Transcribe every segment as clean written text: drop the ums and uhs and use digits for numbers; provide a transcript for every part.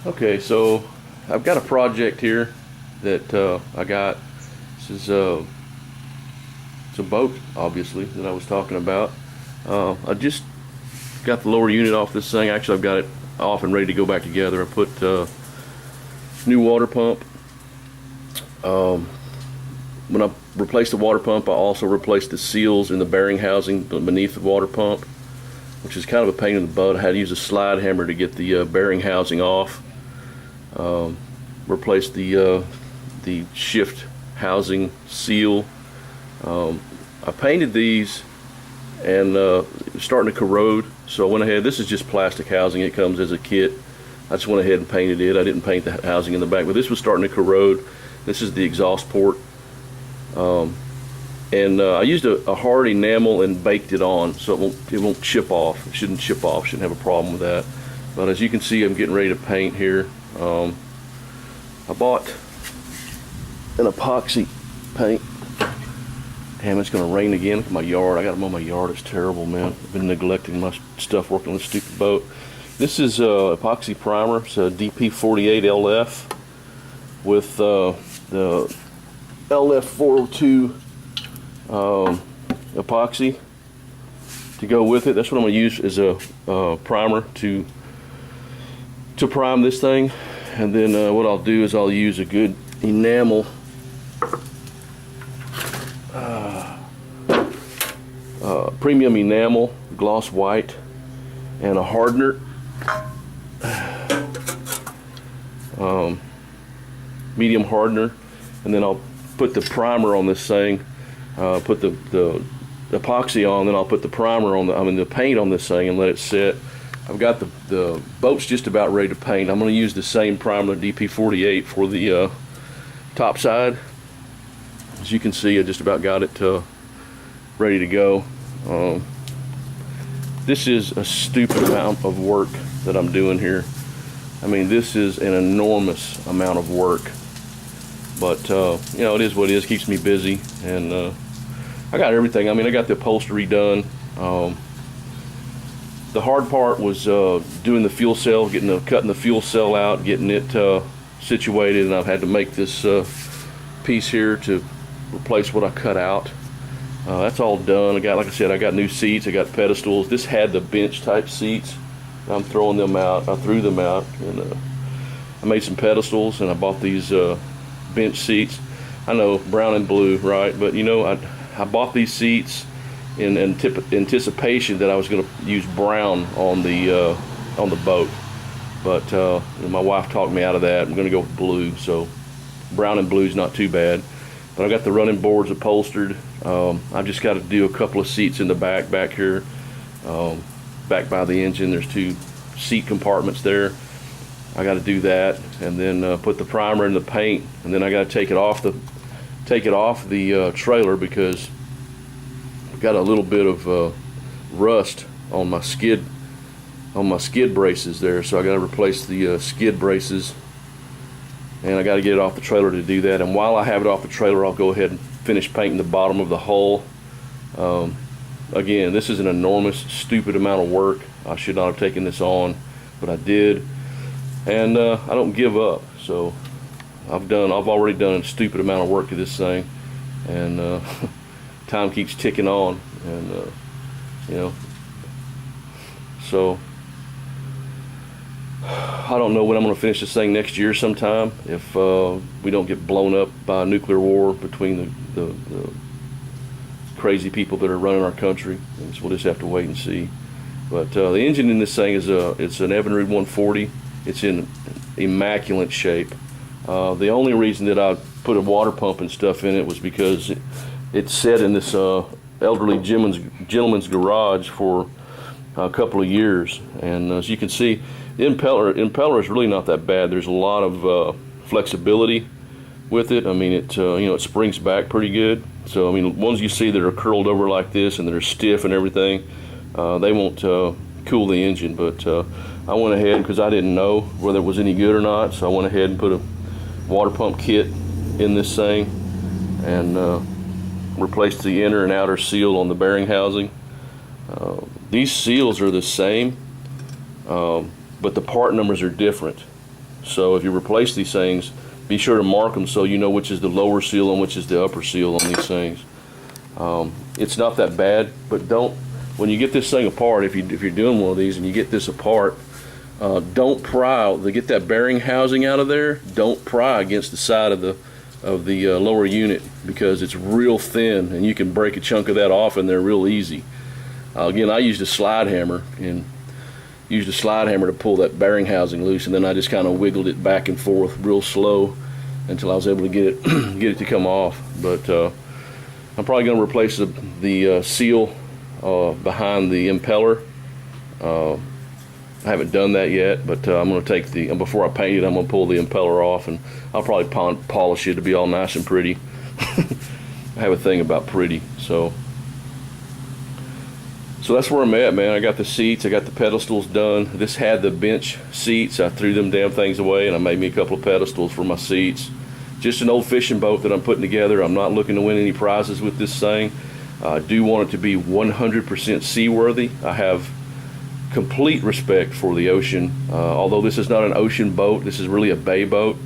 Okay, so I've got a project here that I got. This is it's a boat, obviously, that I was talking about. I just got the lower unit off this thing. Actually, I've got it off and ready to go back together. I put new water pump. When I replaced the water pump, I also replaced the seals in the bearing housing beneath the water pump, which is kind of a pain in the butt. I had to use a slide hammer to get the bearing housing off. Replaced the shift housing seal. I painted these and starting to corrode, so I went ahead. This is just plastic housing. It comes as a kit. I just went ahead and painted it. I didn't paint the housing in the back, but this was starting to corrode. This is the exhaust port. I used a hard enamel and baked it on so it won't chip off. It shouldn't chip off, shouldn't have a problem with that. But as you can see, I'm getting ready to paint here. I bought an epoxy paint. Damn, it's gonna rain again. Look at my yard. I got to mow my yard. It's terrible, man. I've been neglecting my stuff working on this stupid boat. This is epoxy primer. It's a DP48 LF with the LF402 epoxy to go with it. That's what I'm going to use as a primer to prime this thing. And then what I'll do is I'll use a good enamel premium enamel, gloss white, and a hardener, medium hardener, and then I'll put the primer on this thing, put the epoxy on, then I'll put the primer on the paint on this thing and let it set. I've got the boat's just about ready to paint. I'm going to use the same primer, DP48, for the top side. As you can see, I just about got it ready to go. This is a stupid amount of work that I'm doing here. I mean, this is an enormous amount of work. But, you know, it is what it is. Keeps me busy. And I got everything. I mean, I got the upholstery done. The hard part was doing the fuel cell, cutting the fuel cell out, getting it situated. And I've had to make this piece here to replace what I cut out. That's all done. Like I said, I got new seats. I got pedestals. This had the bench type seats. I'm throwing them out. I threw them out. And I made some pedestals, and I bought these bench seats. I know, brown and blue, right? But you know, I bought these seats in anticipation that I was going to use brown on the boat. But my wife talked me out of that. I'm going to go with blue. So brown and blue is not too bad. But I got the running boards upholstered. I've just got to do a couple of seats in the back here, back by the engine. There's two seat compartments there. I got to do that, and then put the primer in the paint, and then I got to take it off the trailer because I've got a little bit of rust on my skid braces there. So I got to replace the skid braces. And I got to get it off the trailer to do that. And while I have it off the trailer, I'll go ahead and finish painting the bottom of the hull. Again, this is an enormous, stupid amount of work. I should not have taken this on, but I did. And I don't give up. So I've already done a stupid amount of work to this thing, and time keeps ticking on. And you know, so. I don't know when I'm going to finish this thing next year sometime, if we don't get blown up by a nuclear war between the crazy people that are running our country. And so we'll just have to wait and see. But the engine in this thing is it's an Evinrude 140. It's in immaculate shape. The only reason that I put a water pump and stuff in it was because it sat in this elderly gentleman's garage for a couple of years. And as you can see, the impeller is really not that bad. There's a lot of flexibility with it. I mean, it you know, it springs back pretty good. So I mean, ones you see that are curled over like this and that are stiff and everything, they won't cool the engine. But I went ahead, because I didn't know whether it was any good or not, so I went ahead and put a water pump kit in this thing and replaced the inner and outer seal on the bearing housing. These seals are the same, but the part numbers are different. So if you replace these things, be sure to mark them so you know which is the lower seal and which is the upper seal on these things. It's not that bad, but don't, when you get this thing apart, if you're doing one of these and you get this apart, don't pry to get that bearing housing out of there. Don't pry against the side of the lower unit, because it's real thin and you can break a chunk of that off in there real easy. Again, I used a slide hammer to pull that bearing housing loose, and then I just kind of wiggled it back and forth real slow until I was able to get it to come off. But I'm probably going to replace the seal behind the impeller. I haven't done that yet, but I'm going to take before I paint it, I'm going to pull the impeller off, and I'll probably polish it to be all nice and pretty. I have a thing about pretty, so that's where I'm at, man. I got the seats, I got the pedestals done. This had the bench seats. I threw them damn things away, and I made me a couple of pedestals for my seats. Just an old fishing boat that I'm putting together. I'm not looking to win any prizes with this thing. I do want it to be 100% seaworthy. I have complete respect for the ocean. Although this is not an ocean boat, this is really a bay boat.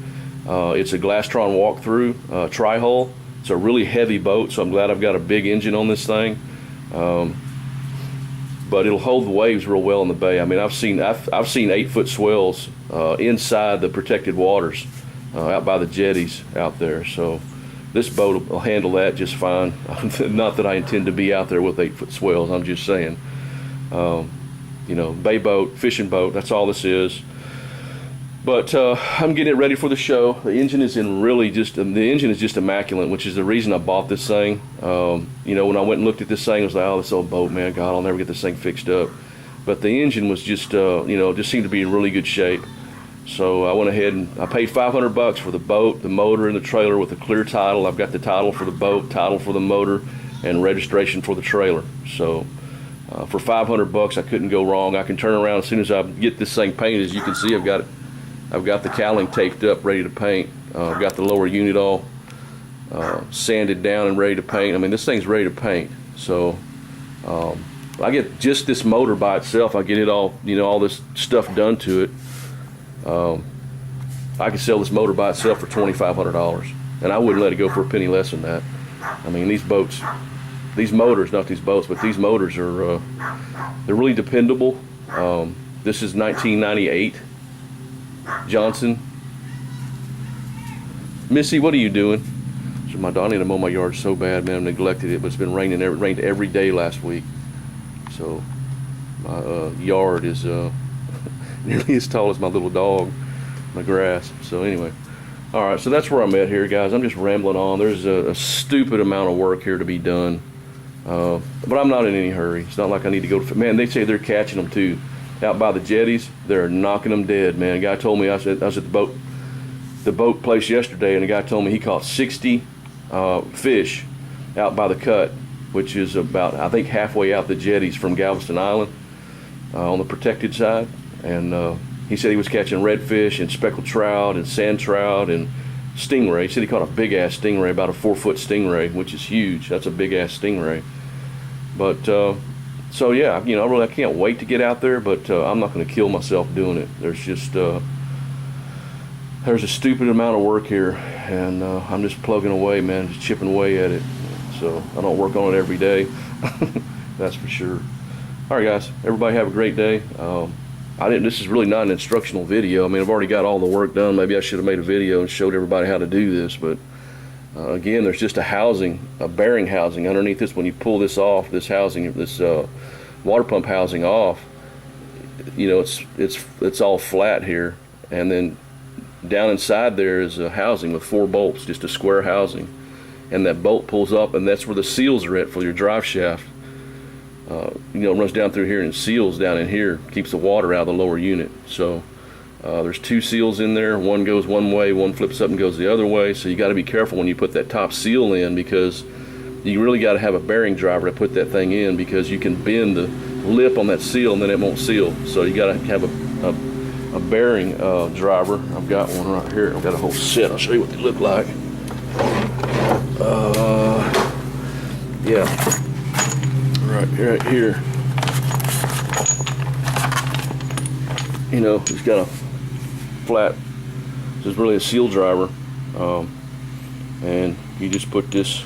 It's a Glastron walk-through tri-hull. It's a really heavy boat, so I'm glad I've got a big engine on this thing. But it'll hold the waves real well in the bay. I mean, I've seen 8-foot swells inside the protected waters out by the jetties out there. So this boat will handle that just fine. Not that I intend to be out there with 8-foot swells. I'm just saying, you know, bay boat, fishing boat. That's all this is. But I'm getting it ready for the show. The engine is just immaculate, which is the reason I bought this thing. You know, when I went and looked at this thing, I was like, oh, this old boat, man, God, I'll never get this thing fixed up. But the engine was just, you know, just seemed to be in really good shape. So I went ahead and I paid $500 for the boat, the motor, and the trailer with a clear title. I've got the title for the boat, title for the motor, and registration for the trailer. So for $500, I couldn't go wrong. I can turn around as soon as I get this thing painted. As you can see, I've got the cowling taped up, ready to paint. I've got the lower unit all sanded down and ready to paint. I mean, this thing's ready to paint. So I get just this motor by itself. I get it all, you know, all this stuff done to it. I could sell this motor by itself for $2,500, and I wouldn't let it go for a penny less than that. I mean, these motors, not these boats, but these motors are they're really dependable. This is 1998 Johnson. Missy, what are you doing? So my Donnie to mow my yard so bad, man. I've neglected it, but it's been raining. It rained every day last week, so my yard is nearly as tall as my little dog, my grass. So anyway, all right, so that's where I'm at here, guys. I'm just rambling on. There's a stupid amount of work here to be done, but I'm not in any hurry. It's not like I need to go to, man, they say they're catching them too out by the jetties. They're knocking them dead, man. A guy told me, I was at the boat place yesterday, and the guy told me he caught 60 fish out by the cut, which is about, I think, halfway out the jetties from Galveston Island on the protected side. And he said he was catching redfish and speckled trout and sand trout and stingray. He said he caught a big ass stingray, about a 4-foot stingray, which is huge. That's a big ass stingray. But so yeah, you know, I can't wait to get out there, but I'm not going to kill myself doing it. There's just there's a stupid amount of work here, and I'm just plugging away, man, just chipping away at it. So I don't work on it every day. That's for sure. All right, guys, everybody have a great day. This is really not an instructional video. I mean, I've already got all the work done. Maybe I should have made a video and showed everybody how to do this, but again, there's just a bearing housing underneath this. When you pull this off, this housing, this water pump housing off, you know, it's all flat here, and then down inside there is a housing with 4 bolts, just a square housing, and that bolt pulls up, and that's where the seals are at for your drive shaft. You know, it runs down through here and seals down in here, keeps the water out of the lower unit. So there's 2 seals in there. One goes one way, one flips up and goes the other way. So you got to be careful when you put that top seal in, because you really got to have a bearing driver to put that thing in, because you can bend the lip on that seal and then it won't seal. So you got to have a bearing driver. I've got one right here. I've got a whole set. I'll show you what they look like. Yeah. Right here. You know, it's got a flat This is really a seal driver, and you just put this.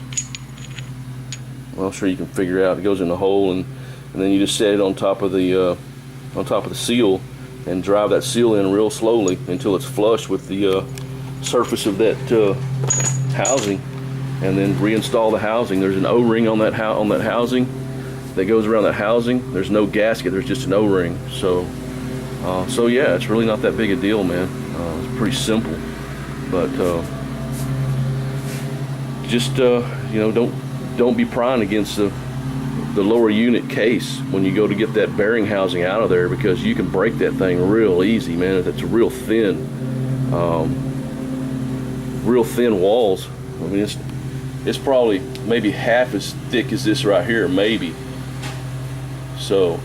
Well, I'm sure you can figure it out. It goes in the hole, and then you just set it on top of the seal, and drive that seal in real slowly until it's flush with the surface of that housing, and then reinstall the housing. There's an O-ring on that housing that goes around that housing. There's no gasket. There's just an O-ring. So yeah, it's really not that big a deal, man. It's pretty simple, but just you know, don't be prying against the lower unit case when you go to get that bearing housing out of there, because you can break that thing real easy, man. It's real thin walls. I mean, it's probably maybe half as thick as this right here, maybe. So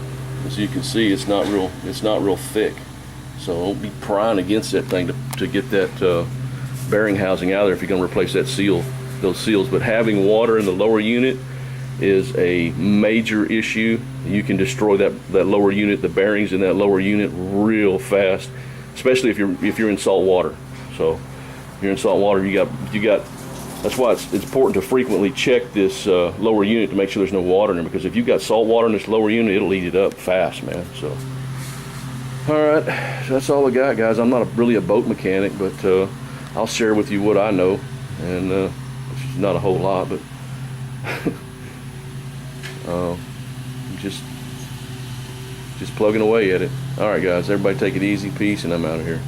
as you can see, it's not real thick. So don't be prying against that thing to get that bearing housing out of there if you're going to replace those seals. But having water in the lower unit is a major issue. You can destroy that lower unit, the bearings in that lower unit, real fast, especially if you're in salt water. So if you're in salt water, you got. That's why it's important to frequently check this lower unit to make sure there's no water in it, because if you've got salt water in this lower unit, it'll eat it up fast, man. So all right, so that's all I got, guys. I'm not really a boat mechanic, but I'll share with you what I know, and it's not a whole lot, but just plugging away at it. All right, guys, everybody take it easy. Peace, and I'm out of here.